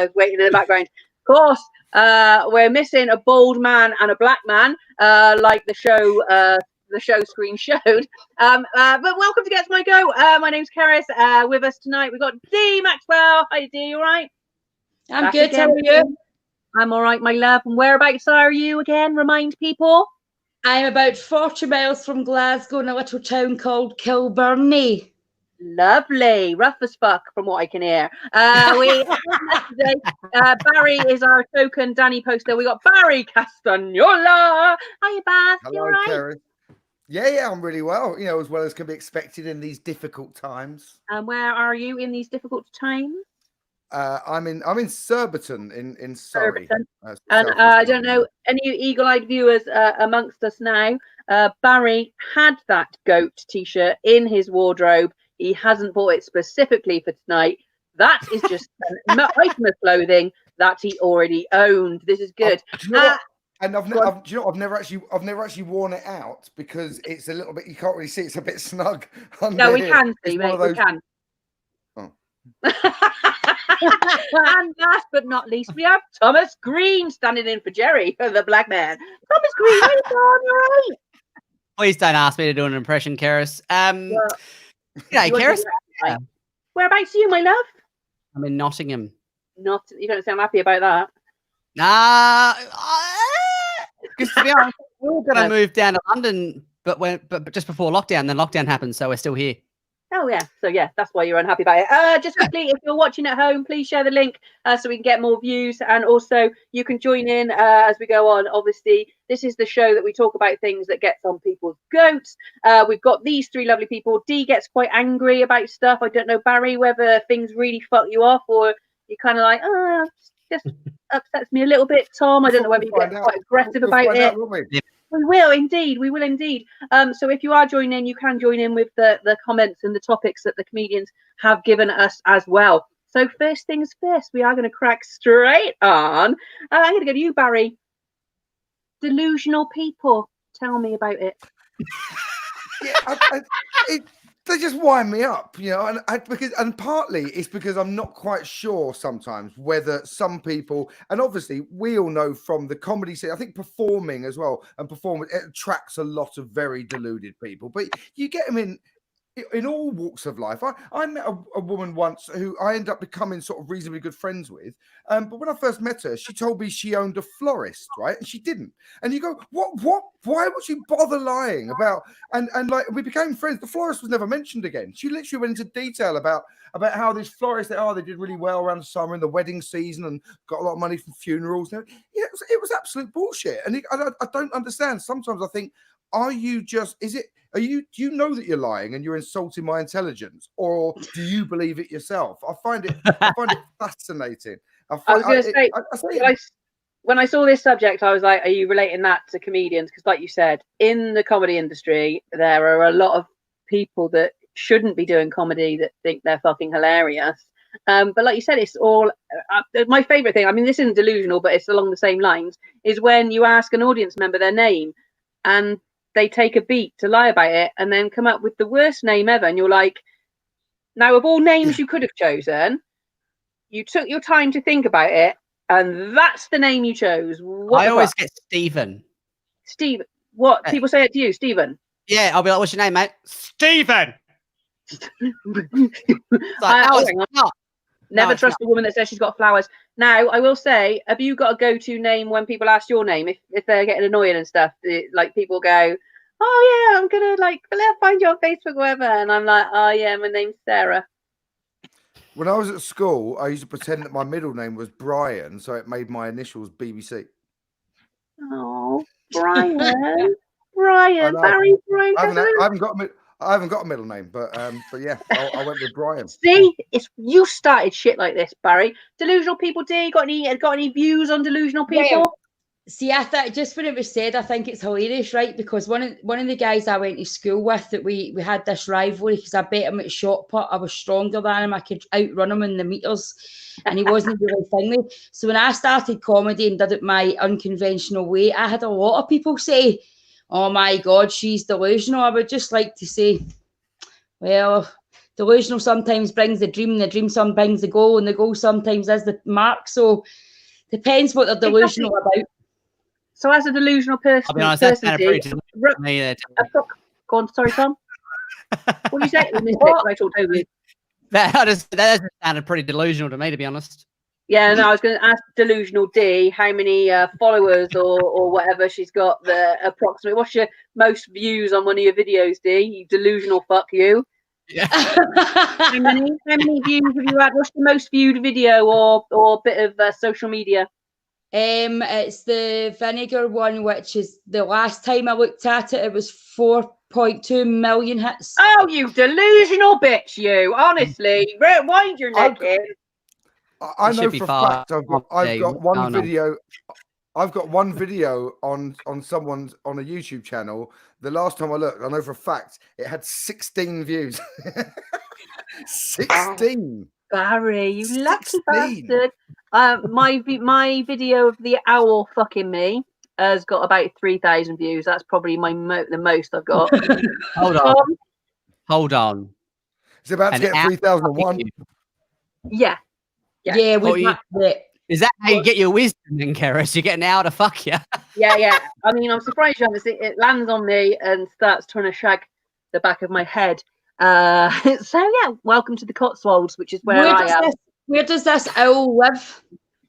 I was waiting in the background. Of course, we're missing a bald man and a black man, like the show screen showed. But welcome to Get My Go. My name's Keris. With us tonight, we've got D Maxwell. Hi, D. You all right? I'm back good. Again. How are you? I'm all right, my love. And whereabouts are you again? Remind people. I'm about 40 miles from Glasgow in a little town called Kilbirnie. Lovely. Rough as fuck, from what I can hear. Today, Barry is our token Danny poster. We got Barry Castagnola. Hiya, Bath. Hello, you all right? Keris. Yeah, I'm really well. You know, as well as can be expected in these difficult times. And where are you in these difficult times? I'm in Surbiton in Surrey. And I don't know, any eagle-eyed viewers amongst us now, Barry had that goat t-shirt in his wardrobe. He hasn't bought it specifically for tonight. That is just an item of clothing that he already owned. This is good. Do you know what? And I've never actually worn it out because it's a little bit, you can't really see, it's a bit snug. No, we can see, mate. We can. Oh. And last but not least, we have Thomas Green standing in for Jerry, the black man. Thomas Green, how you doing? All right? Please don't ask me to do an impression, Keris. Yeah, Keris. Right. Whereabouts are you, my love? I'm in Nottingham. You don't sound happy about that. Nah, because to be honest, we were going to move down to London, but just before lockdown. Then lockdown happened, so we're still here. Oh yeah, so yeah, that's why you're unhappy about it. Just quickly, if you're watching at home, please share the link so we can get more views, and also you can join in as we go on. Obviously, this is the show that we talk about things that gets on people's goats. We've got these three lovely people. D gets quite angry about stuff. I don't know, Barry, whether things really fuck you off or you're kind of like, just upsets me a little bit. Tom, I don't know whether you get quite aggressive about it. We will indeed. So if you are joining in, you can join in with the comments and the topics that the comedians have given us as well. So first things first, we are going to crack straight on. I'm going to go to you, Barry. Delusional People. Tell me about it. They just wind me up, you know, and partly it's because I'm not quite sure sometimes whether some people, and obviously we all know from the comedy scene, I think performing as well, and performance, it attracts a lot of very deluded people, but you get them in all walks of life. I met a woman once who I ended up becoming sort of reasonably good friends with. But when I first met her, she told me she owned a florist, right? And she didn't. And you go, what? Why would she bother lying about? And like we became friends. The florist was never mentioned again. She literally went into detail about how this florist, they did really well around the summer in the wedding season and got a lot of money from funerals. Yeah, it was absolute bullshit. And I don't understand. Sometimes I think, do you know that you're lying and you're insulting my intelligence, or do you believe it yourself? I find it fascinating. When I saw this subject, I was like, are you relating that to comedians? Because like you said, in the comedy industry, there are a lot of people that shouldn't be doing comedy that think they're fucking hilarious. But like you said, it's all my favorite thing. I mean, this isn't delusional, but it's along the same lines, is when you ask an audience member their name and they take a beat to lie about it and then come up with the worst name ever. And you're like, now of all names you could have chosen, you took your time to think about it, and that's the name you chose. I always get Stephen. Stephen. What? People say it to you, Stephen? Yeah, I'll be like, what's your name, mate? Stephen! Never trust a woman that says she's got flowers. Now, I will say, have you got a go-to name when people ask your name? If they're getting annoyed and stuff, like people go, oh yeah, I'm gonna find you on Facebook or whatever, and I'm like, oh yeah, my name's Sarah. When I was at school, I used to pretend that my middle name was Brian, so it made my initials BBC. Oh, Brian, Barry, Brian. I haven't got a middle name, but yeah, I went with Brian. See, you started shit like this, Barry. Delusional People. D, got any views on delusional people? Well, see, I thought just when it was said, I think it's hilarious, right? Because one of the guys I went to school with, that we had this rivalry because I bet him at shot put. I was stronger than him. I could outrun him in the meters, and he wasn't really thingy. So when I started comedy and did it my unconventional way, I had a lot of people say, oh my God, she's delusional. I would just like to say, well, delusional sometimes brings the dream sometimes brings the goal, and the goal sometimes is the mark. So depends what they're delusional about. So as a delusional person, I'll be honest, that sounded pretty delusional to me there. Go on, sorry, Tom. What did you say? We missed it. I talked over you. That sounded pretty delusional to me, to be honest. Yeah, no, I was going to ask Delusional D how many followers or whatever she's got. The approximate. What's your most views on one of your videos, D? You delusional fuck you. Yeah. How many views have you had? What's the most viewed video or bit of social media? It's the vinegar one, which is the last time I looked at it, it was 4.2 million hits. Oh, you delusional bitch, you! Honestly, wind your neck in. I know for a fact I've got one video. I've got one video on someone's on a YouTube channel. The last time I looked, I know for a fact it had 16 views. 16. Barry, you lucky bastard. My video of the owl fucking me has got about 3,000 views. That's probably the most I've got. Hold on. It's about to get 3,001. Yeah. Yeah, we've it. Is that how you get your wisdom then, Keris? You get an hour to fuck you. Yeah. I mean, I'm surprised you haven't seen it. It lands on me and starts trying to shag the back of my head. So yeah, welcome to the Cotswolds, which is where I am. Where does this owl live?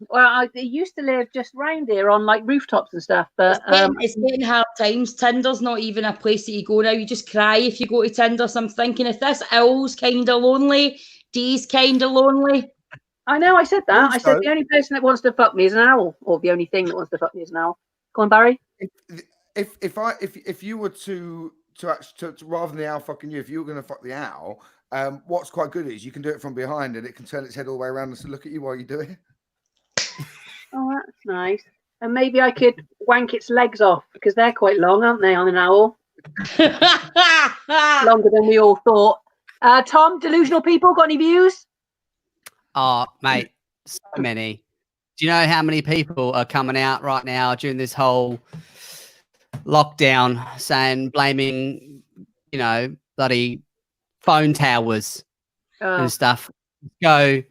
Well, they used to live just round here on like rooftops and stuff, but it's getting hard times. Tinder's not even a place that you go now. You just cry if you go to Tinder. So I'm thinking if this owl's kind of lonely, Dee's kind of lonely. I know, I said that. I said the only person that wants to fuck me is an owl, or the only thing that wants to fuck me is an owl. Go on, Barry. If you were to rather than the owl fucking you, if you were going to fuck the owl, what's quite good is you can do it from behind and it can turn its head all the way around and look at you while you do it. Oh, that's nice. And maybe I could wank its legs off because they're quite long, aren't they, on an owl? Longer than we all thought. Tom, Delusional People, got any views? Oh, mate, so many. Do you know how many people are coming out right now during this whole lockdown blaming, bloody phone towers and stuff? Go,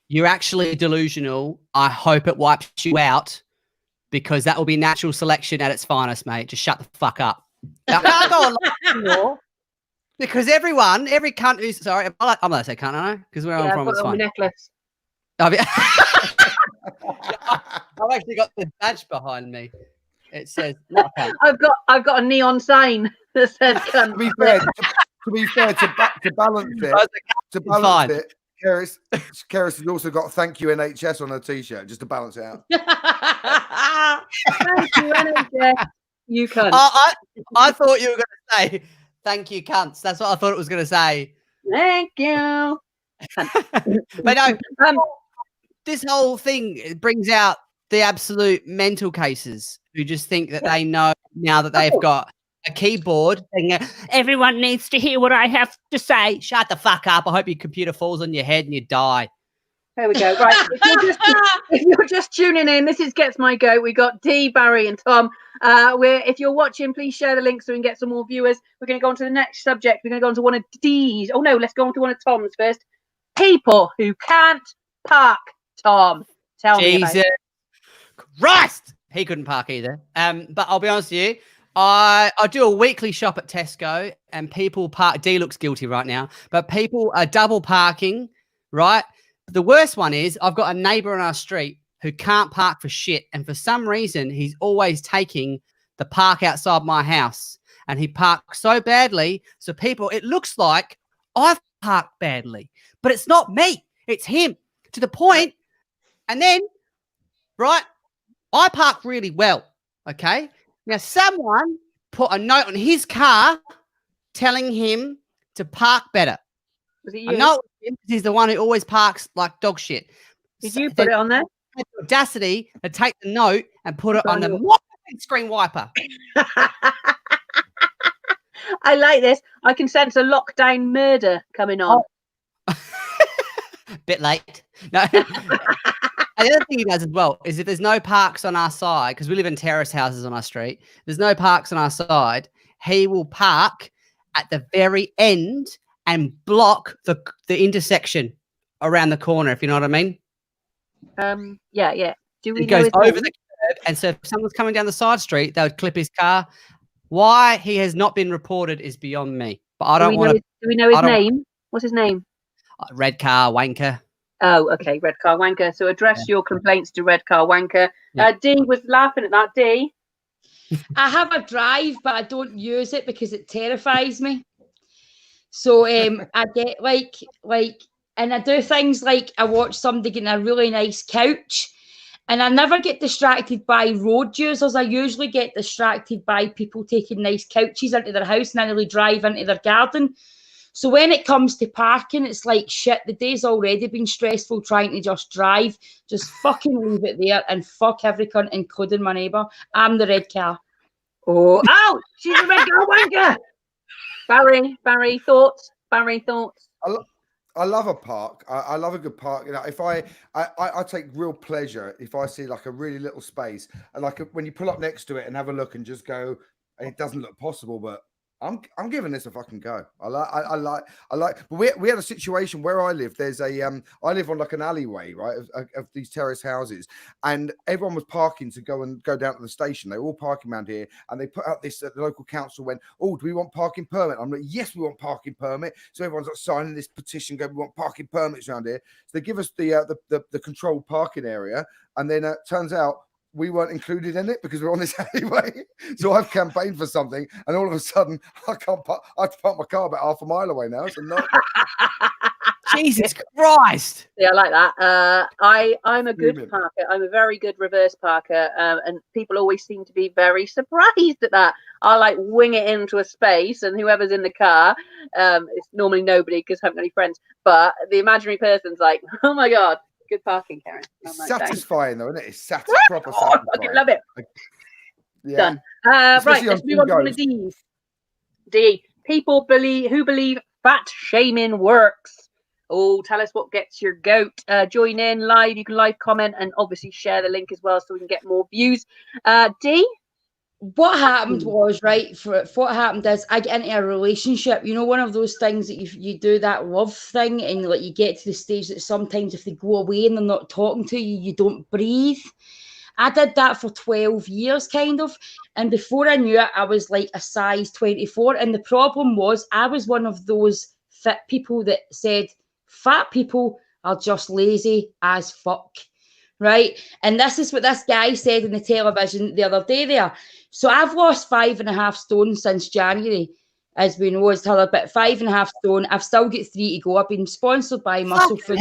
you're actually delusional. I hope it wipes you out because that will be natural selection at its finest, mate. Just shut the fuck up. Now, I can't go on more because every cunt who's sorry, I'm allowed to say cunt, I know, because where I'm from, it's fine. Necklace. I've actually got the badge behind me. It says not cunt. I've got a neon sign that says cunt. To be fair, to balance it, Keris has also got "Thank you NHS" on her t-shirt just to balance it out. Thank you NHS. You cunt. I thought you were going to say "Thank you cunts." That's what I thought it was going to say. Thank you. But no, this whole thing brings out the absolute mental cases who just think that they know now that they've got a keyboard saying, everyone needs to hear what I have to say. Shut the fuck up. I hope your computer falls on your head and you die. There we go. Right. If you're just tuning in, this is Gets My Goat. We got Dee, Barry, and Tom. If you're watching, please share the link so we can get some more viewers. We're going to go on to the next subject. We're going to go on to one of Dee's. Oh no, let's go on to one of Tom's first. People who can't park. Tom, tell me about it. Christ! He couldn't park either. But I'll be honest with you. I do a weekly shop at Tesco and people park. Dee looks guilty right now, but people are double parking, right? The worst one is I've got a neighbor on our street who can't park for shit. And for some reason, he's always taking the park outside my house and he parks so badly. So it looks like I've parked badly, but it's not me. It's him to the point. And then, right, I park really well. Okay. Now, someone put a note on his car telling him to park better. Was it you? I know he's the one who always parks like dog shit. Did you put it on there? Had the audacity to take the note and put it on the screen wiper. I like this. I can sense a lockdown murder coming on. Bit late. No. And the other thing he does as well is if there's no parks on our side, because we live in terrace houses on our street, there's no parks on our side, he will park at the very end and block the intersection around the corner, if you know what I mean. Yeah. Do we It know goes his over name? the curb, and so if someone's coming down the side street, they would clip his car. Why he has not been reported is beyond me. But I don't want to. Do we know his name? What's his name? Red car wanker. Oh, okay, Red Car Wanker. So address your complaints to Red Car Wanker. D was laughing at that. D. I have a drive, but I don't use it because it terrifies me. So I get like, and I do things like I watch somebody getting a really nice couch, and I never get distracted by road users. I usually get distracted by people taking nice couches into their house and I nearly drive into their garden. So when it comes to parking, it's like, shit, the day's already been stressful trying to just drive. Just fucking leave it there and fuck every cunt, including my neighbour. I'm the red car. Oh, she's a Red Car Wanker. Barry, thoughts? I love a park. I love a good park. You know, if I take real pleasure if I see like a really little space and like when you pull up next to it and have a look and just go, it doesn't look possible, but I'm giving this a fucking go. I like. But we had a situation where I live. There's a I live on like an alleyway, right, of these terrace houses, and everyone was parking to go down to the station. They were all parking around here, and they put out this. The local council went, "Oh, do we want parking permit?" I'm like, "Yes, we want parking permit." So everyone's like signing this petition, going, "We want parking permits around here." So they give us the controlled parking area, and then turns out we weren't included in it because we're on this alleyway. So I've campaigned for something, and all of a sudden I can't park. I have to park my car about half a mile away now. It's a nightmare. Jesus Christ! Yeah, I like that. I'm a good parker. I'm a very good reverse parker, and people always seem to be very surprised at that. I like wing it into a space, and whoever's in the car, it's normally nobody because I haven't got any friends. But the imaginary person's like, "Oh my god, good parking, Karen." It's like, satisfying, though, isn't it? It's proper I satisfying. love it. Yeah. Done. Right, let's move on to one of these. D. People who believe fat shaming works. Oh, tell us what gets your goat. Join in live. You can live comment and obviously share the link as well so we can get more views. D? What happened was, right, what happened is I get into a relationship, you know, one of those things that you do that love thing and like you get to the stage that sometimes if they go away and they're not talking to you, you don't breathe. I did that for 12 years, kind of. And before I knew it, I was like a size 24. And the problem was I was one of those fit people that said, fat people are just lazy as fuck. Right. And this is what this guy said in the television the other day there. So I've lost 5.5 stone since January, as we know, as a bit 5.5 stone. I've still got 3 to go. I've been sponsored by Muscle Food.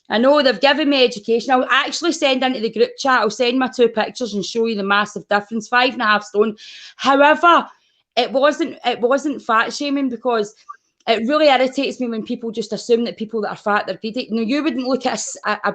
I know they've given me education. I'll actually send into the group chat. I'll send my 2 pictures and show you the massive difference. 5.5 stone. However, it wasn't fat shaming because it really irritates me when people just assume that people that are fat, they're greedy. No, you wouldn't look at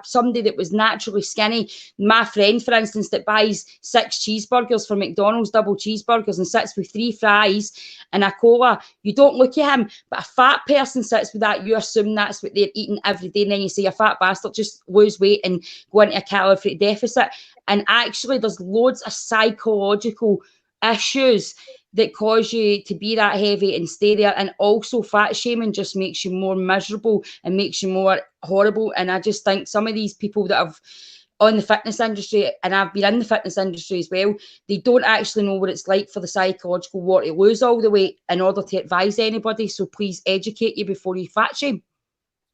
somebody that was naturally skinny. My friend, for instance, that buys 6 cheeseburgers for McDonald's, double cheeseburgers, and sits with 3 fries and a cola. You don't look at him. But a fat person sits with that, you assume that's what they're eating every day. And then you say, a fat bastard, just lose weight and go into a calorie deficit. And actually, there's loads of psychological issues that cause you to be that heavy and stay there. And also fat shaming just makes you more miserable and makes you more horrible. And I just think some of these people that have on the fitness industry, and I've been in the fitness industry as well, they don't actually know what it's like for the psychological war to lose all the weight in order to advise anybody. So please educate you before you fat shame.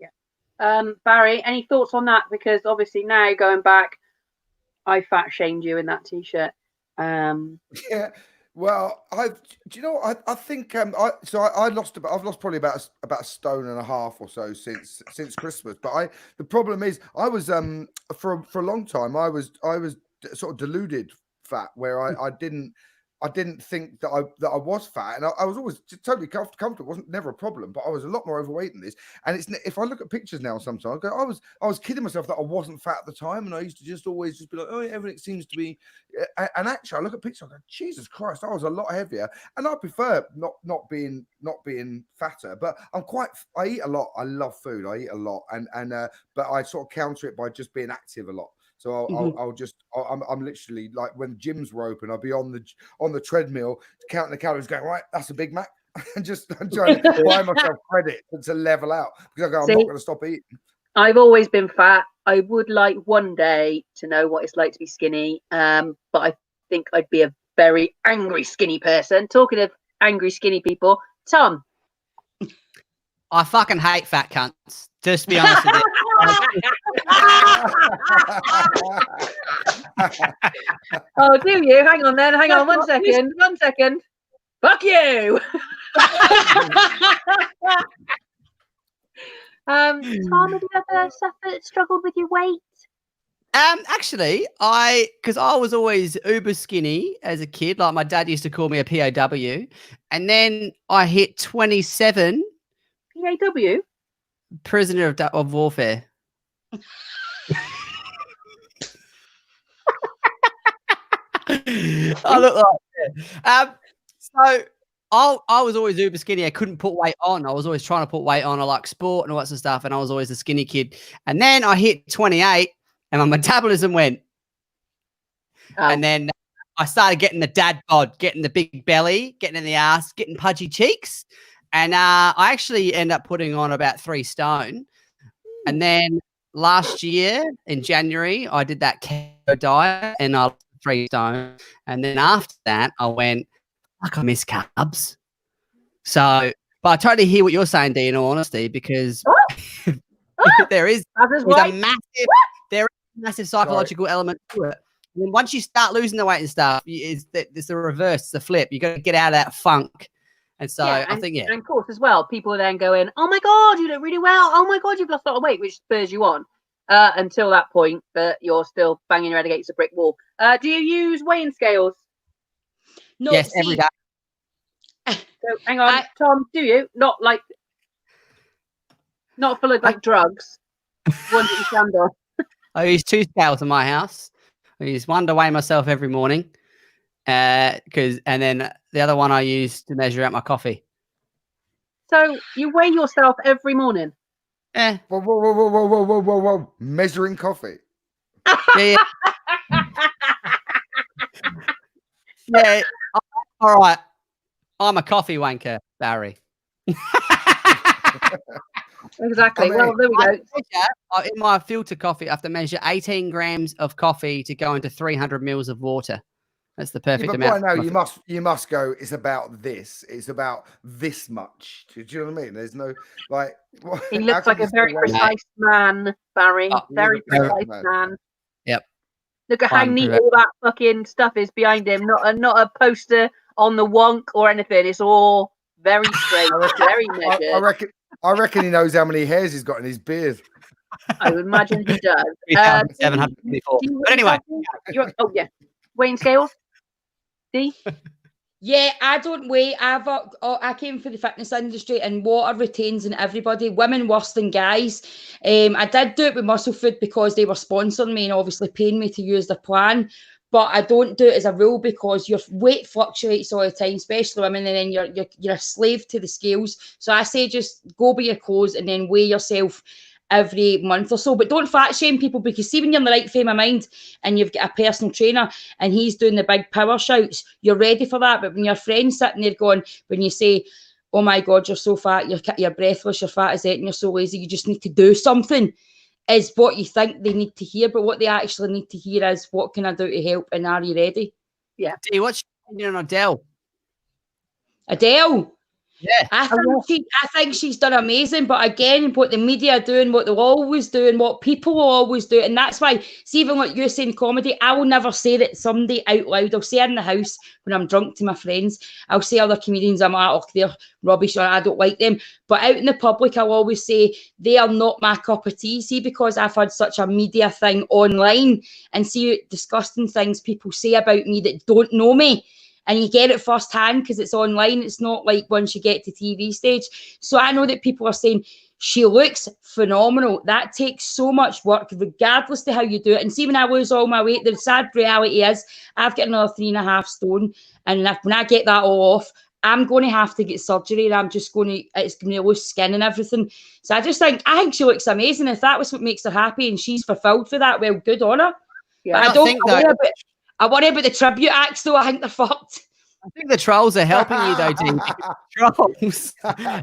Yeah. Barry, any thoughts on that? Because obviously now going back, I fat shamed you in that t-shirt. Yeah. Well, I think I've lost probably about a stone and a half or so since Christmas. But the problem is I was for a long time I was sort of deluded fat where I didn't think that I was fat, and I was always totally comfortable. It wasn't never a problem, but I was a lot more overweight than this. And if I look at pictures now, sometimes I was kidding myself that I wasn't fat at the time, and I used to always be like, oh, everything seems to be. And actually, I look at pictures, I go, Jesus Christ, I was a lot heavier, and I prefer not being fatter. But I eat a lot. I love food. I eat a lot, but I sort of counter it by just being active a lot. So I'm literally like when gyms were open, I'll be on the treadmill counting the calories, going, right, that's a Big Mac, and just I'm trying to buy myself credit to level out because I go, I'm not going to stop eating. I've always been fat. I would like one day to know what it's like to be skinny. But I think I'd be a very angry skinny person. Talking of angry skinny people, Tom. I fucking hate fat cunts. Just to be honest with you. Oh, do you? Hang on then. Hang on 1 second. 1 second. Fuck you. Tom, have you ever struggled with your weight? Actually, because I was always uber skinny as a kid. Like my dad used to call me a POW, and then I hit 27. PAW? Prisoner of warfare. I look like so I was always uber skinny. I couldn't put weight on. I was always trying to put weight on. I like sport and all that sort of stuff, and I was always a skinny kid. And then I hit 28, and my metabolism went. And then I started getting the dad bod, getting the big belly, getting in the ass, getting pudgy cheeks. And I actually end up putting on about 3 stone. And then last year in January, I did that keto diet and I lost 3 stone. And then after that, I went, fuck, I miss carbs. So, but I totally hear what you're saying, Dee, in all honesty, because there is a massive psychological element to it. And once you start losing the weight and stuff, it's the reverse, it's the flip. You got to get out of that funk. And so I think, and of course, as well, people are then going, oh my God, you look really well. Oh my God, you've lost a lot of weight, which spurs you on until that point, but you're still banging your head against a brick wall. Do you use weighing scales? No, yes, every day. So hang on, Tom, do you? Not full of like drugs. One that you stand on. I use 2 scales in my house. I use one to weigh myself every morning. And then the other one I use to measure out my coffee. So you weigh yourself every morning? Whoa. Measuring coffee. Yeah. Yeah. All right. I'm a coffee wanker, Barry. Exactly. Well, there we go. In my filter coffee, I have to measure 18 grams of coffee to go into 300 mils of water. That's the perfect amount. By now, you must go, it's about this. It's about this much. Do you know what I mean? There's no, like... He looks like a very precise man, Barry. Very precise man. Yep. Look at how neat all that fucking stuff is behind him. Not a poster on the wonk or anything. It's all very straight, very measured. I reckon he knows how many hairs he's got in his beard. I would imagine he does. 3,724. But anyway. Weighing scales? See? Yeah, I don't weigh. I came from the fitness industry, and water retains in everybody. Women worse than guys. I did do it with Muscle Food because they were sponsoring me and obviously paying me to use their plan. But I don't do it as a rule because your weight fluctuates all the time, especially women, and then you're a slave to the scales. So I say just go by your clothes and then weigh yourself every month or so. But don't fat shame people, because see, when you're in the right frame of mind and you've got a personal trainer and he's doing the big power shouts, you're ready for that. But when your friend's sitting there going, when you say, oh my God, you're so fat, you're breathless, you're fat as it, and you're so lazy, you just need to do something, is what you think they need to hear. But what they actually need to hear is, what can I do to help, and are you ready? Yeah. Dee, what's your opinion on Adele? Adele? Yeah. I think she's done amazing, but again, what the media are doing, what they'll always do, and what people will always do, and that's why, see, even what you're saying, comedy, I will never say that somebody out loud. I'll say it in the house when I'm drunk to my friends. I'll say other comedians, they're rubbish, or I don't like them. But out in the public, I'll always say they are not my cup of tea. See, because I've had such a media thing online, and see disgusting things people say about me that don't know me. And you get it firsthand because it's online. It's not like once you get to TV stage. So I know that people are saying she looks phenomenal. That takes so much work, regardless to how you do it. And see, when I lose all my weight, the sad reality is I've got another 3.5 stone. And when I get that all off, I'm going to have to get surgery, and it's going to lose skin and everything. So I think she looks amazing. If that was what makes her happy and she's fulfilled for that, well, good on her. Yeah, but I worry about the tribute acts, though. I think they're fucked. I think the trolls are helping you though, Dean. Trolls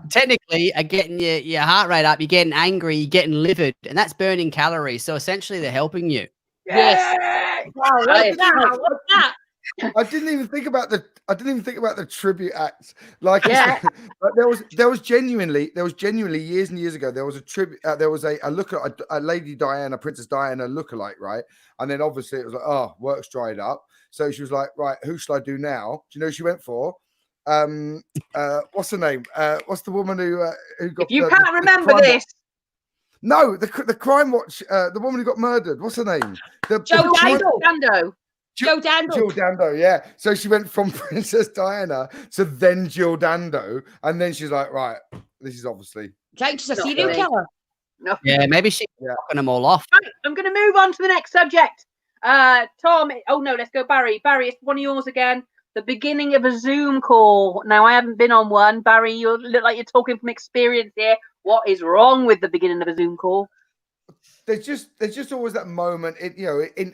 technically are getting your heart rate up. You're getting angry. You're getting livid, and that's burning calories. So essentially, they're helping you. Yes. Wow, what's that? What's that? I didn't even think about the tribute acts. Like, Yeah. but there was genuinely years and years ago there was a tribute. There was a Lady Diana, Princess Diana lookalike, right? And then obviously it was like, oh, work's dried up. So she was like, right, who shall I do now? Do you know who she went for? What's her name? What's the woman who got? If you can't remember this, no, the crime watch. The woman who got murdered. What's her name? Joe Dando. Jill Dando. Jill Dando, yeah. So she went from Princess Diana to then Jill Dando, and then she's like, right, this is obviously. She's a Not serial really. killer. No. Yeah, maybe she's knocking them all off. Right, I'm going to move on to the next subject. Tom, oh no, let's go Barry. Barry, it's one of yours again. The beginning of a Zoom call. Now, I haven't been on one. Barry, you look like you're talking from experience here. What is wrong with the beginning of a Zoom call? There's just always that moment,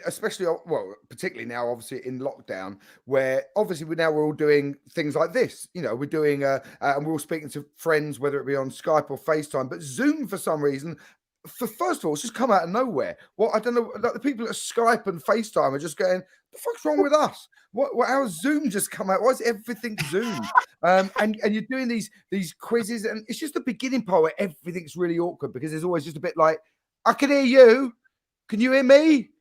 especially, well, particularly now, obviously in lockdown, where obviously we're all doing things like this. We're doing and we're all speaking to friends, whether it be on Skype or FaceTime. But Zoom, for some reason, first of all, it's just come out of nowhere. I don't know. Like the people at Skype and FaceTime are just going, "The fuck's wrong with us? What? How Zoom just come out? Why is everything Zoom?" And you're doing these quizzes, and it's just the beginning part where everything's really awkward because there's always just a bit like, I can hear you. Can you hear me?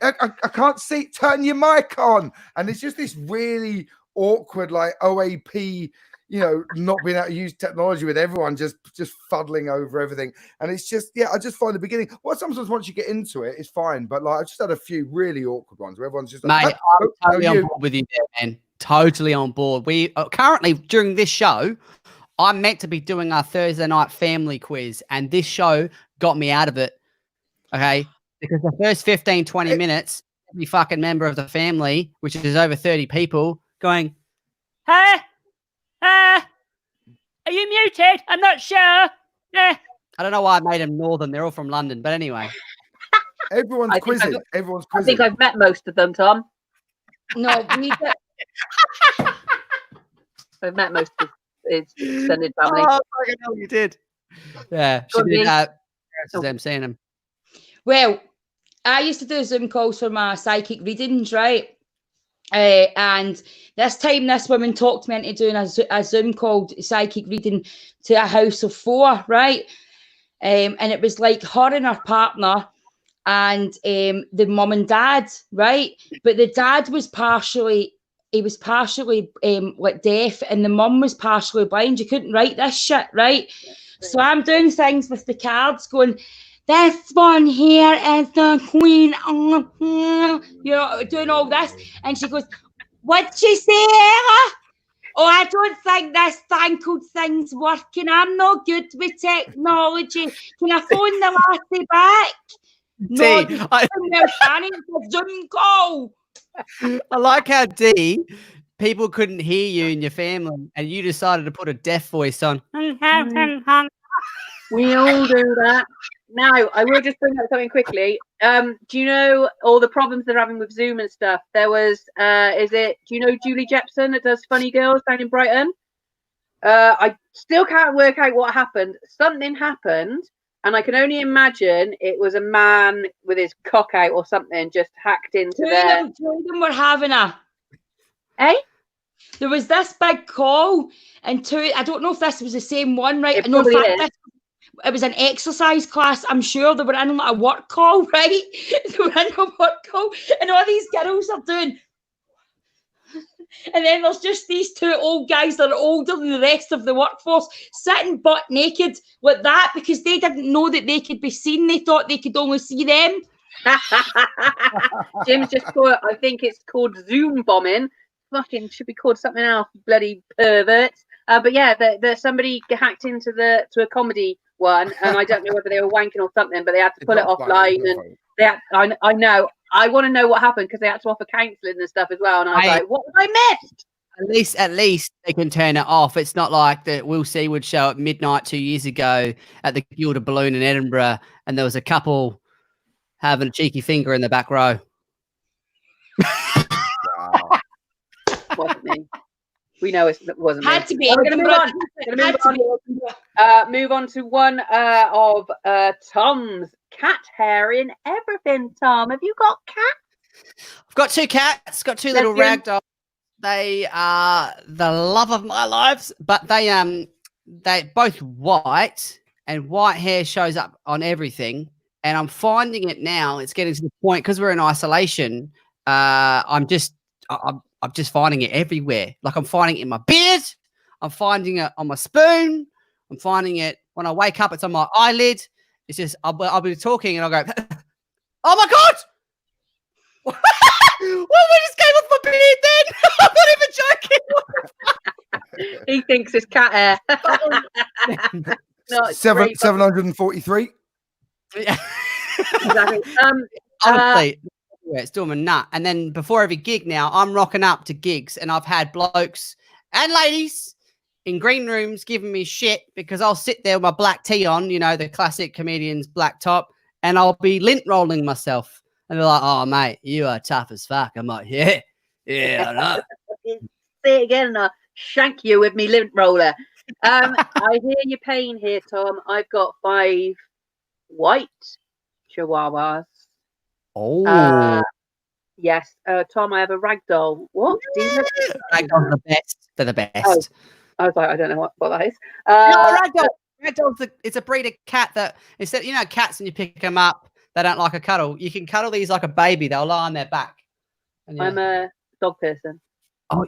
I can't see. Turn your mic on. And it's just this really awkward, like OAP, not being able to use technology with everyone just fuddling over everything. And it's just, I just find the beginning. Well, sometimes once you get into it, it's fine. But like, I've just had a few really awkward ones where everyone's just like, mate, I'm totally on board with you there, man. Totally on board. We currently, during this show, I'm meant to be doing our Thursday night family quiz, and this show got me out of it. Okay. Because the first 15, 20 minutes, every fucking member of the family, which is over 30 people, going, hey, are you muted? I'm not sure. I don't know why I made them northern. They're all from London. But anyway. Everyone's quizzing. I think I've met most of them, Tom. No, I've met most of his extended family. Oh, fucking hell, you did. Yeah. She did that. I'm seeing them. Well, I used to do Zoom calls for my psychic readings, right? And this time, this woman talked me into doing a Zoom called psychic reading to a house of 4, right? And it was like her and her partner and the mum and dad, right? But the dad was partially like deaf, and the mum was partially blind. You couldn't write this shit, right? So I'm doing things with the cards going, this one here is the queen, doing all this. And she goes, what'd she say, Ella? Oh, I don't think this thankled thing's working. I'm not good with technology. Can I phone the lassie back? No, Zoom call. I like how people couldn't hear you in your family, and you decided to put a deaf voice on. We all do that. Now, I will just bring up something quickly. Do you know all the problems they're having with Zoom and stuff? There was, do you know Julie Jepson that does Funny Girls down in Brighton? I still can't work out what happened. Something happened, and I can only imagine it was a man with his cock out or something just hacked into there. Two of them were having There was this big call, and I don't know if this was the same one, right? It probably is. It was an exercise class. I'm sure they were in a work call, right? They were in a work call, and all these girls are doing. And then there's just these 2 old guys that are older than the rest of the workforce sitting butt naked like that because they didn't know that they could be seen. They thought they could only see them. Jim's just called, I think it's called Zoom bombing. Fucking should be called something else, bloody perverts. But yeah, there's somebody hacked into a comedy one, and I don't know whether they were wanking or something, but they had to pull it offline, and they had, I know. I want to know what happened because they had to offer counselling and stuff as well, and I was like, what have I missed? At least they can turn it off. It's not like the Will Seawood show at midnight 2 years ago at the Gilda Balloon in Edinburgh, and there was a couple having a cheeky finger in the back row. Wow. Wasn't me. We know it wasn't me. Had to be We're going to move on. Move on to one of Tom's cat hair in everything. Tom, have you got cat? I've got 2 cats. Got 2 little rag dolls. They are the love of my lives, but they both white, and white hair shows up on everything. And I'm finding it now. It's getting to the point because we're in isolation. I'm just finding it everywhere. Like I'm finding it in my beard. I'm finding it on my spoon. I'm finding it when I wake up. It's on my eyelid. It's just I'll be talking and I'll go, oh my God. Well, we just came off my beard then. I'm not even joking. He thinks it's cat hair. No, 743. Yeah. Exactly. Honestly, it's doing a nut. And then before every gig now, I'm rocking up to gigs, and I've had blokes and ladies in green rooms giving me shit because I'll sit there with my black tee on, you know, the classic comedian's black top, and I'll be lint rolling myself. And they're like, oh, mate, you are tough as fuck. I'm like, yeah, I know. Say it again and I'll shank you with me lint roller. I hear your pain here, Tom. I've got 5 white chihuahuas. Oh. Yes. Tom, I have a ragdoll. What? Ragdolls are the best. They're the best. Oh, I was like, I don't know what that is. Ragdoll, it's a breed of cat that instead, you know, cats, and you pick them up, they don't like a cuddle. You can cuddle these like a baby. They'll lie on their back. And, yeah. I'm a dog person. Oh,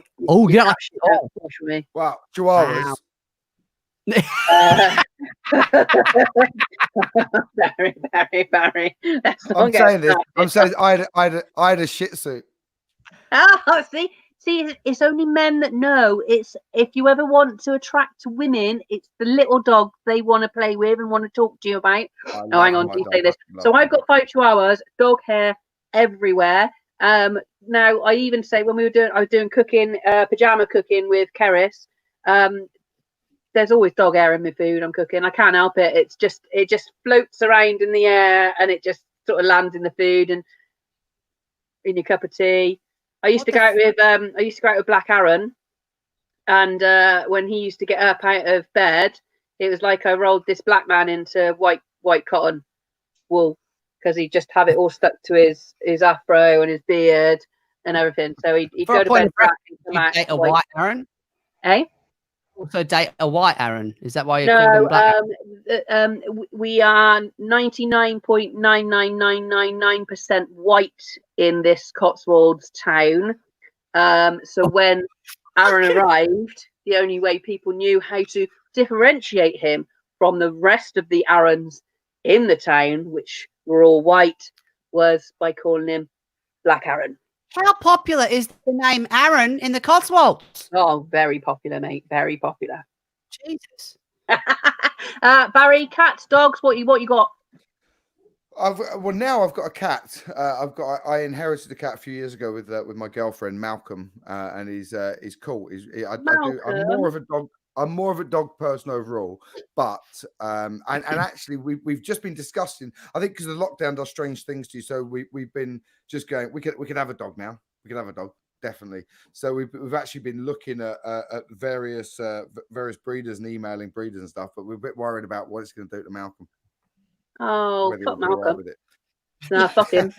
you don't like for me. Wow, chihuahuas. Barry. I'm saying this. I'm saying I had a Shih Tzu. Oh, see, it's only men that know. It's if you ever want to attract women, it's the little dogs they want to play with and want to talk to you about. Oh, hang on, can you say this? So I've got 5 chihuahuas, dog hair everywhere. Now I even say when I was doing cooking, pajama cooking with Keris. There's always dog hair in my food I'm cooking. I can't help it. It just floats around in the air and it just sort of lands in the food and in your cup of tea. I used to go out with Black Aaron, and when he used to get up out of bed, it was like I rolled this black man into white cotton wool because he'd just have it all stuck to his afro and his beard and everything. So he'd go to bed black and come out date a white Aaron? Eh? Also date a white Aaron. Is that why you're called him Black Aaron? We are 99.99999% white in this Cotswolds town. So when Aaron arrived, the only way people knew how to differentiate him from the rest of the Aarons in the town, which were all white, was by calling him Black Aaron. How popular is the name Aaron in the Cotswolds? Oh, very popular, mate. Very popular. Jesus. Barry, cats, dogs. What you got? Now I've got a cat. I inherited a cat a few years ago with my girlfriend Malcolm, and he's cool. I'm more of a dog person overall, but and actually we've just been discussing. I think because the lockdown does strange things to you, so we've been just going. We can have a dog now. We can have a dog, definitely. So we've actually been looking at various breeders and emailing breeders and stuff, but we're a bit worried about what it's going to do to Malcolm. Oh, fuck Malcolm! With it. No, fuck him.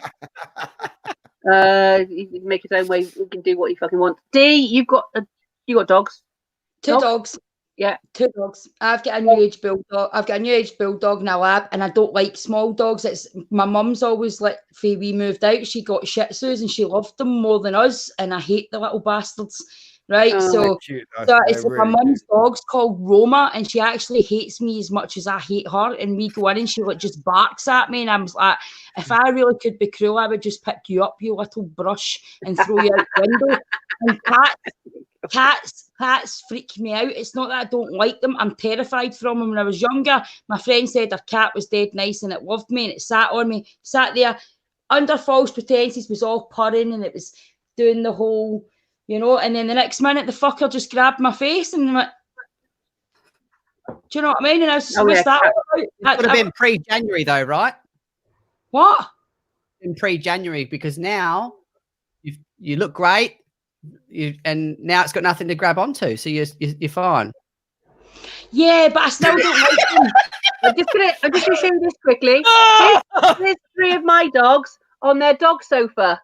He can make his own way. He can do what he fucking wants. D, you got dogs. 2 dogs. Yeah, 2 dogs. I've got a new age bulldog. I've got a new age bulldog and a lab, and I don't like small dogs. It's my mum's always like, when we moved out, she got Shih Tzus and she loved them more than us, and I hate the little bastards. Right, so it's like my mum's dog's called Roma, and she actually hates me as much as I hate her. And we go in, and she just barks at me, and I'm like, if I really could be cruel, I would just pick you up, you little brush, and throw you out the window. And cats freak me out. It's not that I don't like them. I'm terrified from them. When I was younger, my friend said her cat was dead nice and it loved me, and it sat on me, sat there under false pretenses, was all purring, and it was doing the whole, you know, and then the next minute the fucker just grabbed my face and went, do you know what I mean? And I was just, what's that about? It would have been pre-January though, right? What? In pre-January, because now you look great. and now it's got nothing to grab onto, so you're fine. Yeah, but I still don't like them. I'm just gonna show you this quickly. Here's 3 of my dogs on their dog sofa.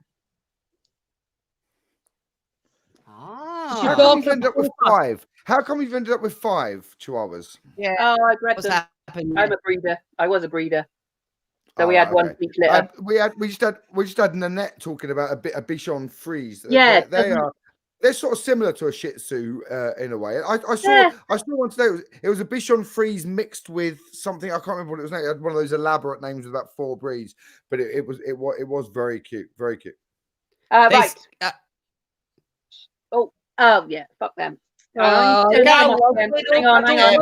How come you've ended up with 5? How come you've ended up with 5 chihuahuas? Yeah. Oh, I bred What's them. happened? I'm a breeder. I was a breeder. So we had one each litter. We just had Nanette talking about a Bichon Frise. Yeah, they're sort of similar to a Shih Tzu in a way. I saw one today. It was a Bichon Frise mixed with something, I can't remember what it was. It had one of those elaborate names with about 4 breeds, but it was very cute, very cute. Right. Oh yeah, fuck them. Hang on. I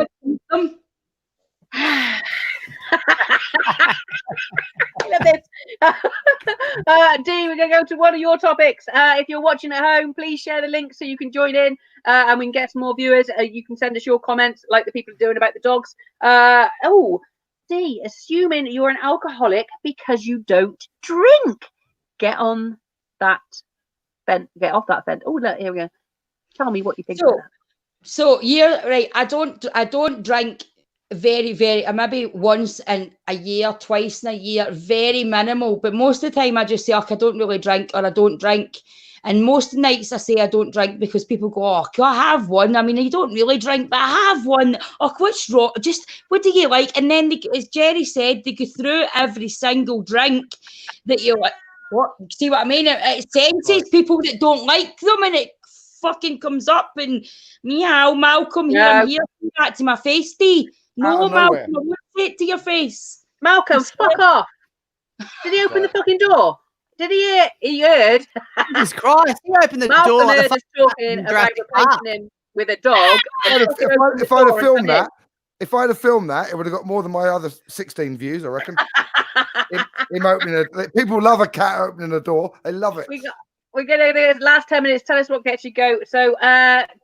love this. D, we're going to go to one of your topics. If you're watching at home, please share the link so you can join in and we can get some more viewers. You can send us your comments like the people are doing about the dogs. D, assuming you're an alcoholic because you don't drink. Get on that fence. Get off that fence. Oh, look, here we go. Tell me what you think about that. So yeah, right. I don't drink very, maybe once in a year, twice in a year, very minimal. But most of the time I just say, I don't really drink, or I don't drink. And most nights I say I don't drink because people go, oh, can I have one? I mean, you don't really drink, but I have one. Oh, what's wrong? Just, what do you like? And then, as Jerry said, they go through every single drink that you like. What? See what I mean? It senses people that don't like them, and it fucking comes up and meow, Malcolm, here I'm here, that to my face, D. No, Malcolm, I won't say it to your face. Malcolm, fuck off. Did he open the fucking door? Did he hear? He heard. Jesus Christ, he opened the Malcolm door. Malcolm heard us talking about replacing him with a dog. If I'd have filmed that, it would have got more than my other 16 views, I reckon. him opening people love a cat opening a door. They love it. We're gonna do the last 10 minutes. Tell us what gets you go. So,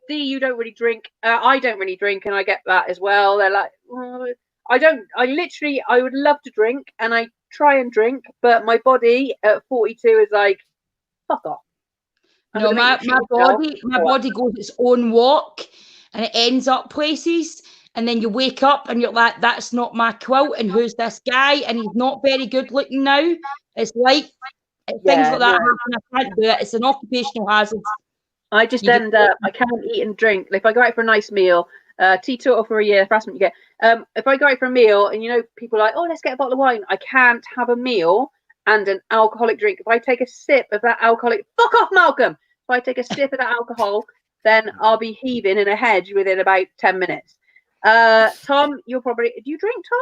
D, you don't really drink. I don't really drink, and I get that as well. They're like, I don't. I would love to drink, and I try and drink, but my body at 42 is like, fuck off. No, my body goes its own walk, and it ends up places. And then you wake up and you're like, that's not my quilt, and who's this guy? And he's not very good looking now. It's like things like that happen. I can't do it. It's an occupational hazard. I just end up, I can't eat and drink. If I go out for a nice meal, teetotal for a year, harassment you get. If I go out for a meal and people are like, oh, let's get a bottle of wine. I can't have a meal and an alcoholic drink. If I take a sip of that alcoholic, fuck off, Malcolm. If I take a sip of that alcohol, then I'll be heaving in a hedge within about 10 minutes. Tom, do you drink, Tom?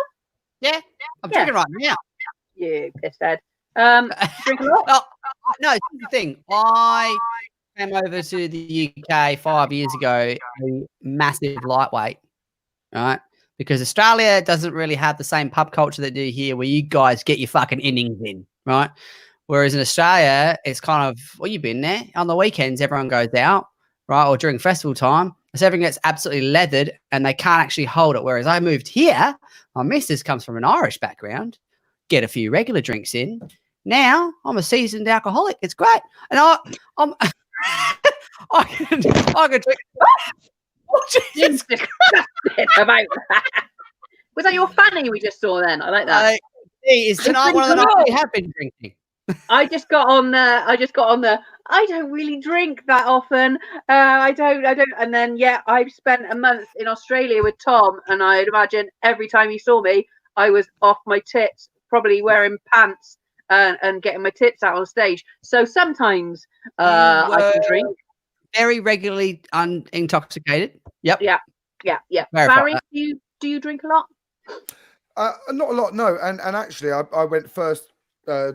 Yeah, I'm drinking right now. You pissed head. Drink a lot? No, here's the thing. I came over to the UK 5 years ago, a massive lightweight, right? Because Australia doesn't really have the same pub culture they do here, where you guys get your fucking innings in, right? Whereas in Australia, it's kind of, well, you've been there. On the weekends, everyone goes out, right? Or during festival time. So everything gets absolutely leathered and they can't actually hold it. Whereas I moved here, my missus comes from an Irish background, get a few regular drinks in. Now I'm a seasoned alcoholic. It's great. And I'm I can drink. Oh, Jesus Christ. Was that your fanny we just saw then? I like that. Is tonight one of the nights we have been drinking. I just got on the I don't really drink that often. I don't. And then, I've spent a month in Australia with Tom, and I'd imagine every time he saw me, I was off my tits, probably wearing pants and getting my tits out on stage. So sometimes I can drink. Very regularly intoxicated. Yep. Yeah. Barry, do you drink a lot? Not a lot, no. And actually, I went first.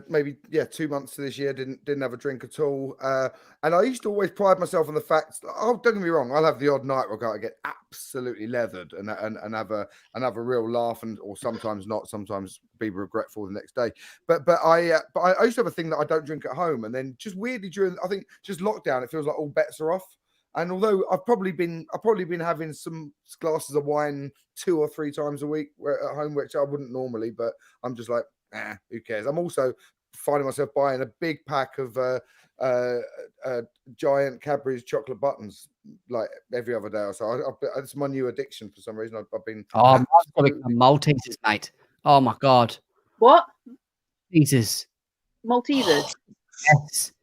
Maybe 2 months to this year, didn't have a drink at all, and I used to always pride myself on the fact, don't get me wrong, I'll have the odd night where I get absolutely leathered and have a real laugh, or sometimes not, sometimes be regretful the next day, but I used to have a thing that I don't drink at home, and then just weirdly during, I think, just lockdown, it feels like all bets are off. And although I've probably been having some glasses of wine 2 or 3 times a week at home, which I wouldn't normally, but I'm just like, who cares? I'm also finding myself buying a big pack of giant Cadbury's chocolate buttons like every other day or so. It's my new addiction for some reason. I've been Maltesers, mate. Oh my god. What? Jesus. Maltesers. Yes.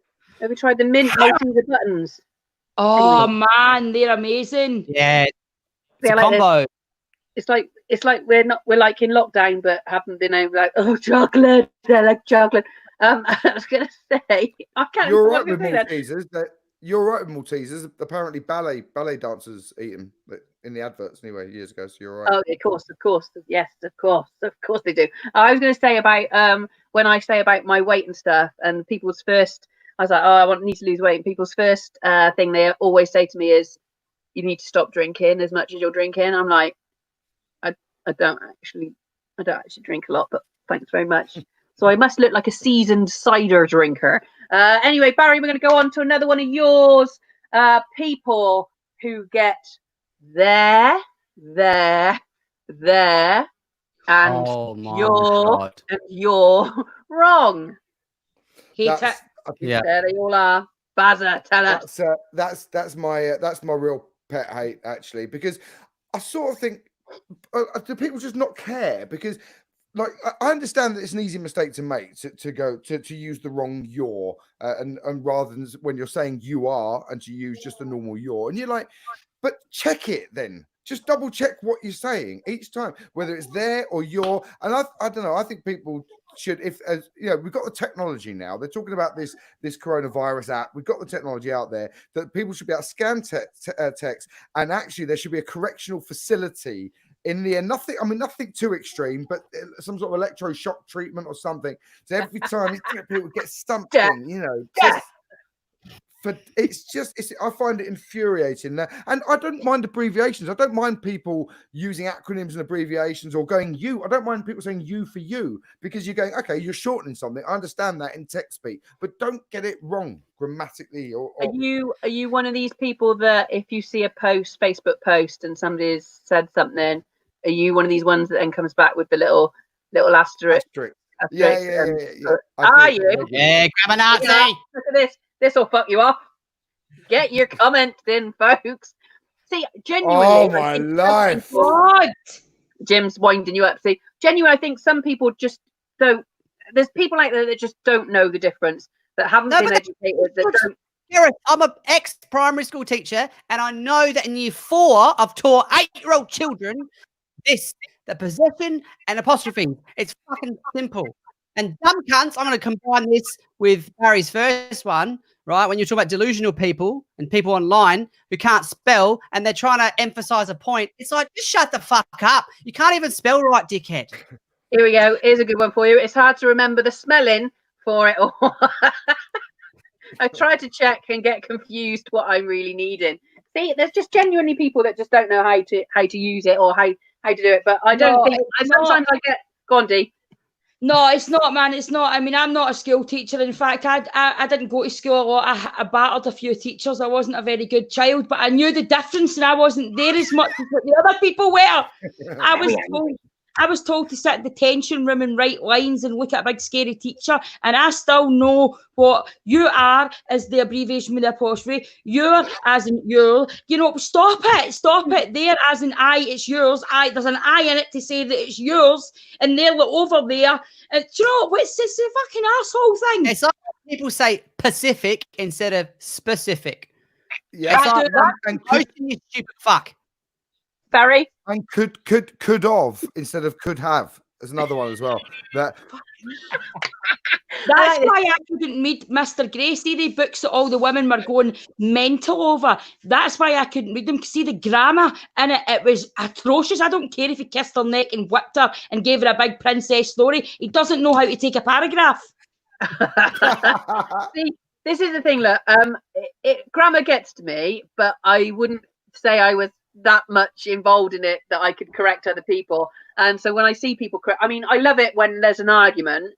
Have you tried the mint Malteser buttons? Oh man, they're amazing. Yeah. It's They're a combo. It's like we're like in lockdown, but haven't been able like, oh, chocolate. I like chocolate. I was gonna say I can't. You're right with Maltesers. You're right with Maltesers. Apparently, ballet dancers eat them in the adverts anyway years ago. So you're right. Oh, of course, yes, of course they do. I was going to say about when I say about my weight and stuff, and people's first, I was like, oh, I need to lose weight. And people's first thing they always say to me is, you need to stop drinking as much as you're drinking. I'm like, I don't actually drink a lot, but thanks very much. So I must look like a seasoned cider drinker. Anyway, Barry, we're going to go on to another one of yours. People who get there, and you're wrong. Yeah, there they all are. Bazza, tell us. That's my real pet hate, actually, because I sort of think, do people just not care? Because like, I understand that it's an easy mistake to make to use the wrong you're and rather than when you're saying you are and to use just a normal you're, and you're like, but check it then. Just double check what you're saying each time, whether it's there or you're. And I don't know. I think people should, we've got the technology now. They're talking about this coronavirus app. We've got the technology out there that people should be able to scan text, and actually there should be a correctional facility in the end. Nothing too extreme, but some sort of electroshock treatment or something. So every time people get stumped in, but I find it infuriating. And I don't mind abbreviations. I don't mind people using acronyms and abbreviations or going you. I don't mind people saying you for you, because you're going, okay, you're shortening something. I understand that in text speak, but don't get it wrong grammatically. Are you one of these people that if you see a Facebook post and somebody's said something, are you one of these ones that then comes back with the little asterisk? Yeah. Are you? Yeah, grab a Nazi. Look at this. This will fuck you off. Get your comments in, folks. See, genuinely. Oh my life! What? Jim's winding you up. See, genuinely, I think some people just don't. There's people out there that just don't know the difference, that haven't been educated. That don't. Gareth, I'm an ex-primary school teacher, and I know that in year 4, I've taught 8-year-old children the possession and apostrophe. It's fucking simple. And dumb cunts, I'm going to combine this with Barry's first one, right? When you talk about delusional people and people online who can't spell and they're trying to emphasize a point, it's like, just shut the fuck up. You can't even spell right, dickhead. Here we go. Here's a good one for you. It's hard to remember the spelling for it all. I try to check and get confused what I'm really needing. See, there's just genuinely people that just don't know how to use it or how to do it. But I don't think sometimes I get go on, Dee. No, it's not, man. It's not. I mean, I'm not a school teacher. In fact, I didn't go to school a lot. I battered a few teachers. I wasn't a very good child, but I knew the difference, and I wasn't there as much as what the other people were. I was told to sit in the detention room and write lines and look at a big scary teacher, and I still know what you are as the abbreviation with the apostrophe. You're as in your. Stop it. There as in I, it's yours. There's an I in it to say that it's yours, and they're over there. And do you know what's this fucking asshole thing? It's like people say Pacific instead of specific. Yeah, you stupid fuck. Barry? And could have instead of could have. There's another one as well. That's why I couldn't read Mr. Gracie, the books that all the women were going mental over. That's why I couldn't read them. See the grammar in it, it was atrocious. I don't care if he kissed her neck and whipped her and gave her a big princess story. He doesn't know how to take a paragraph. See, this is the thing. Look, grammar gets to me, but I wouldn't say I was that much involved in it that I could correct other people. And so when I see people I love it when there's an argument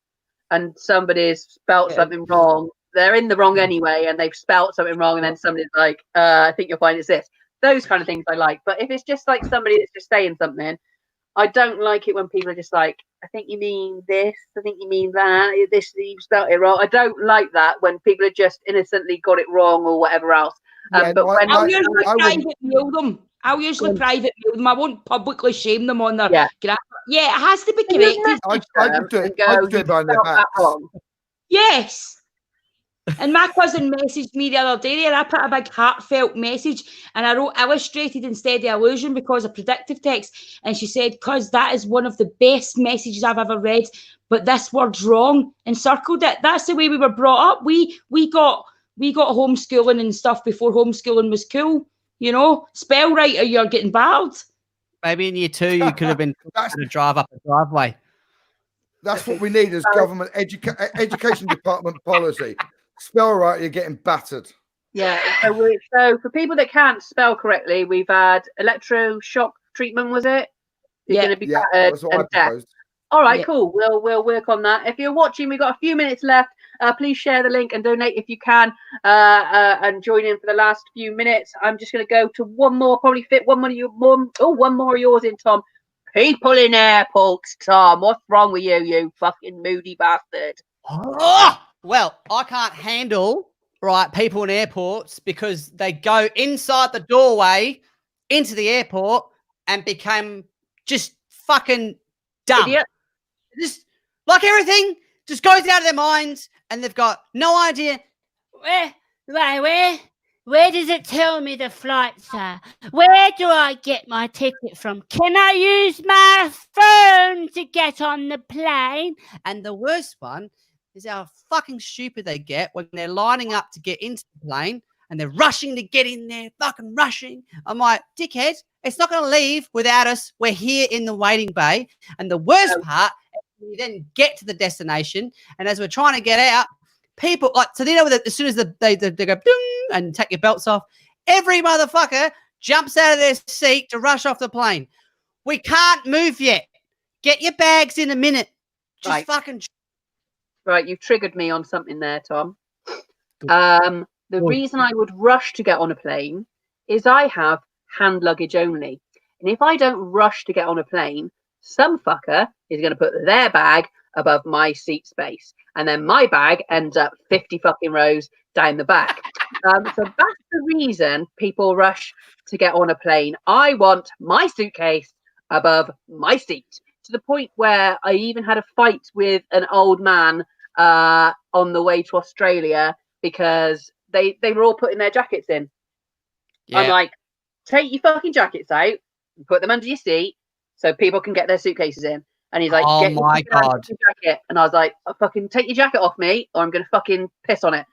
and somebody's spelt something wrong. They're in the wrong anyway, and they've spelt something wrong, and then somebody's like, I think you'll find it's this. Those kind of things I like. But if it's just like somebody that's just saying something, I don't like it when people are just like, I think you mean this. I think you mean that. This, you spelled it wrong. I don't like that when people have just innocently got it wrong or whatever else. Yeah, But when I'll usually I wouldn't- private mail them. I'll usually private mail them. I won't publicly shame them on their grammar. Yeah, it has to be Can you corrected. I just do it. and go, I just do "You it behind their spelled that backs. wrong." Yes. And my cousin messaged me the other day, and I put a big heartfelt message, and I wrote illustrated instead of illusion because of predictive text. And she said, "Cuz that is one of the best messages I've ever read, but this word's wrong," and circled it. That's the way we were brought up. We got homeschooling and stuff before homeschooling was cool. You know, spell right or you're getting barred. Maybe in year 2 you could have been trying to drive up a driveway. That's what we need as government education department policy. Spell right, you're getting battered. Yeah. So for people that can't spell correctly, we've had electroshock treatment. Was it? You're going to be battered That's what I and deaf. proposed. All right, cool. We'll work on that. If you're watching, we've got a few minutes left. Please share the link and donate if you can, and join in for the last few minutes. I'm just going to go to one more. Probably fit one more of one more of yours in, Tom. People in airports, Tom. What's wrong with you, you fucking moody bastard? Oh, well, I can't handle people in airports because they go inside the doorway into the airport and become just fucking dumb. Idiot. Just like everything just goes out of their minds, and they've got no idea where does it tell me the flights are? Where do I get my ticket from? Can I use my phone to get on the plane? And the worst one is how fucking stupid they get when they're lining up to get into the plane and they're rushing to get in there, fucking rushing. I'm like, dickhead, it's not going to leave without us. We're here in the waiting bay. And the worst part, we then get to the destination, and as we're trying to get out, people as soon as they go ding and take your belts off, every motherfucker jumps out of their seat to rush off the plane. We can't move yet. Get your bags in a minute. Just fucking. Right, you triggered me on something there, Tom. The reason I would rush to get on a plane is I have hand luggage only. And if I don't rush to get on a plane, some fucker is going to put their bag above my seat space. And then my bag ends up 50 fucking rows down the back. So that's the reason people rush to get on a plane. I want my suitcase above my seat, to the point where I even had a fight with an old man on the way to Australia because they were all putting their jackets in. Yeah. I'm like, take your fucking jackets out and put them under your seat so people can get their suitcases in. And he's like, oh my God. Jacket. And I was like, fucking take your jacket off me or I'm going to fucking piss on it.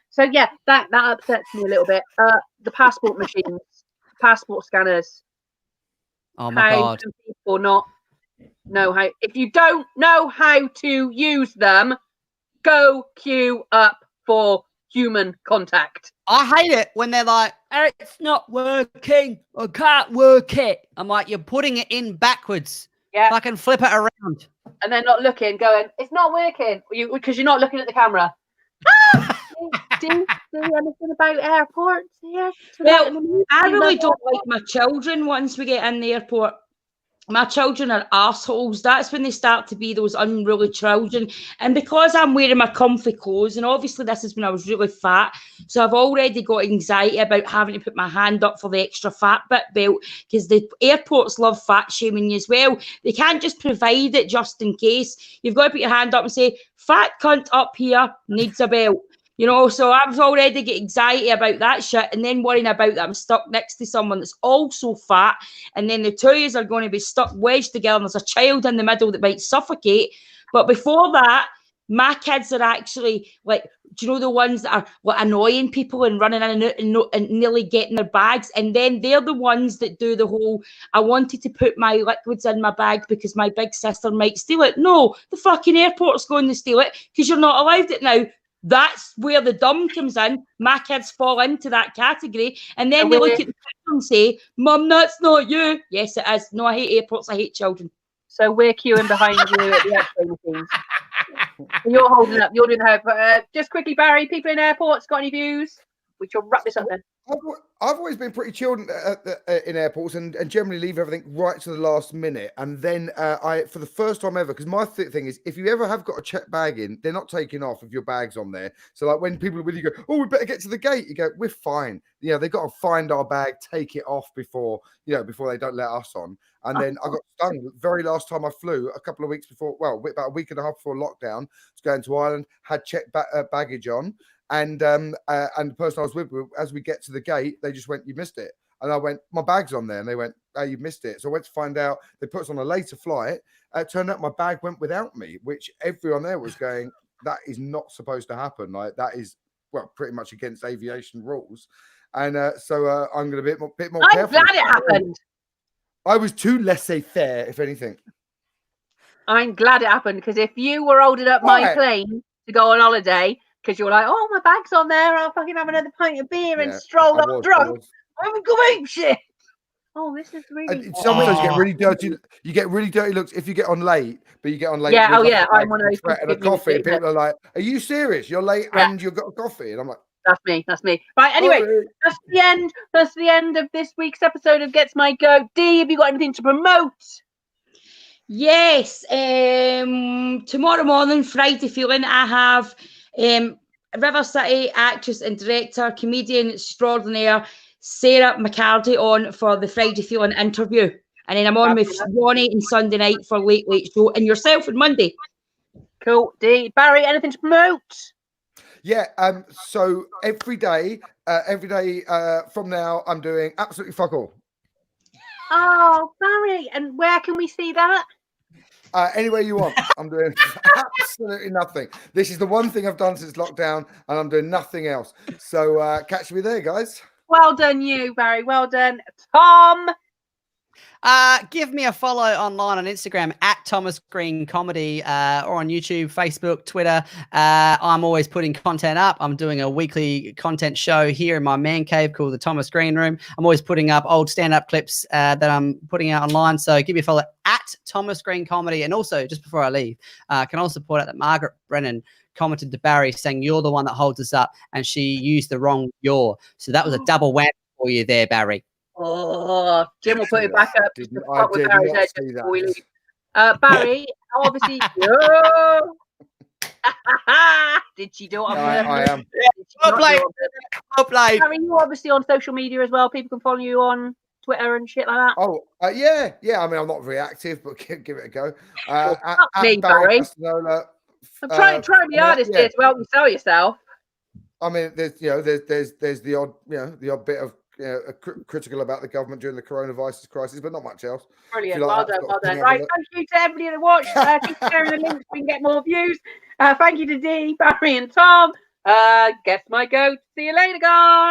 So yeah, that upsets me a little bit. The passport machines, passport scanners. Oh my God. Can people not know how? If you don't know how to use them, go queue up for human contact. I hate it when they're like, it's not working. I can't work it. I'm like, you're putting it in backwards. Yeah. Fucking flip it around. And they're not looking, going, it's not working. Because you're not looking at the camera. Do you anything about airports here? Well, I really don't like my children once we get in the airport. My children are arseholes. That's when they start to be those unruly children. And because I'm wearing my comfy clothes, and obviously this is when I was really fat, so I've already got anxiety about having to put my hand up for the extra fat belt, because the airports love fat shaming you as well. They can't just provide it just in case. You've got to put your hand up and say, fat cunt up here needs a belt. You know, so I was already getting anxiety about that shit, and then worrying about that I'm stuck next to someone that's also fat, and then the two of us are going to be stuck wedged together, and there's a child in the middle that might suffocate. But before that, my kids are actually like, do you know the ones that are annoying people and running in and nearly getting their bags? And then they're the ones that do the whole, I wanted to put my liquids in my bag because my big sister might steal it. No, the fucking airport's going to steal it because you're not allowed it now. That's where the dumb comes in. My kids fall into that category. And then they look at the children and say, Mum, that's not you. Yes, it is. No, I hate airports. I hate children. So we're queuing behind you at the X-ray machines. You're holding up. You're doing her. Just quickly, Barry, people in airports, got any views? We shall wrap this up then. I've always been pretty chilled in airports and generally leave everything right to the last minute. And then for the first time ever, because my thing is, if you ever have got a checked bag in, they're not taking off if your bag's on there. So like when people are with you, go, oh, we better get to the gate. You go, we're fine. You know, they've got to find our bag, take it off before they don't let us on. And then I got stung the very last time I flew a couple of weeks before, well, about a week and a half before lockdown, was going to Ireland, had checked baggage on. And the person I was with, as we get to the gate, they just went, you missed it. And I went, my bag's on there. And they went, oh, you missed it. So I went to find out. They put us on a later flight. It turned out my bag went without me, which everyone there was going, that is not supposed to happen. Like that is, well, pretty much against aviation rules. And so I'm going to be a bit more careful. I'm glad it happened. I was too laissez-faire, if anything. I'm glad it happened, because if you were holding up my plane to go on holiday, because you're like, oh, my bag's on there, I'll fucking have another pint of beer and stroll up drunk. I'm going shit. Oh, this is really. Sometimes you get really dirty. You get really dirty looks if you get on late, but you get on late. Yeah, I'm one of those. And a coffee. And people are like, "Are you serious? You're late and you've got a coffee?" And I'm like, That's me. Right. Anyway, that's the end. That's the end of this week's episode of Gets My Goat. Dee, have you got anything to promote? Yes. Tomorrow morning, Friday Feeling, I have River City actress and director, comedian extraordinaire Sarah McCarty on for the Friday Feeling interview. And then I'm on with Ronnie and Sunday night for Late Late Show, and yourself on Monday. Cool. Dee, Barry, anything to promote? Yeah. So every day from now, I'm doing absolutely fuck all. Oh, Barry, and where can we see that? Anywhere you want. I'm doing absolutely nothing. This is the one thing I've done since lockdown, and I'm doing nothing else. So catch me there, guys. Well done, you, Barry. Well done, Tom. Give me a follow online on Instagram at Thomas Green Comedy, or on YouTube, Facebook, Twitter. I'm always putting content up. I'm doing a weekly content show here in my man cave called the Thomas Green Room. I'm always putting up old stand-up clips that I'm putting out online. So give me a follow at Thomas Green Comedy. And also, just before I leave, I can also point out that Margaret Brennan commented to Barry saying, "You're the one that holds us up," and she used the wrong "your." So that was a double whammy for you there, Barry. Oh, Jim will put it back up. I did not see that. Barry, obviously. Did she do it? I am. Well played. Barry, you're obviously on social media as well. People can follow you on Twitter and shit like that. Oh, yeah. I mean, I'm not very active, but give it a go. At Barry. I'm trying the hardest here to help you sell yourself. I mean, there's the odd bit of critical about the government during the coronavirus crisis, but not much else. Brilliant. Well done. Right. Thank you to everybody that watched. Keep sharing the links so we can get more views. Thank you to Dee, Barry, and Tom. Guess my goat. See you later, guys.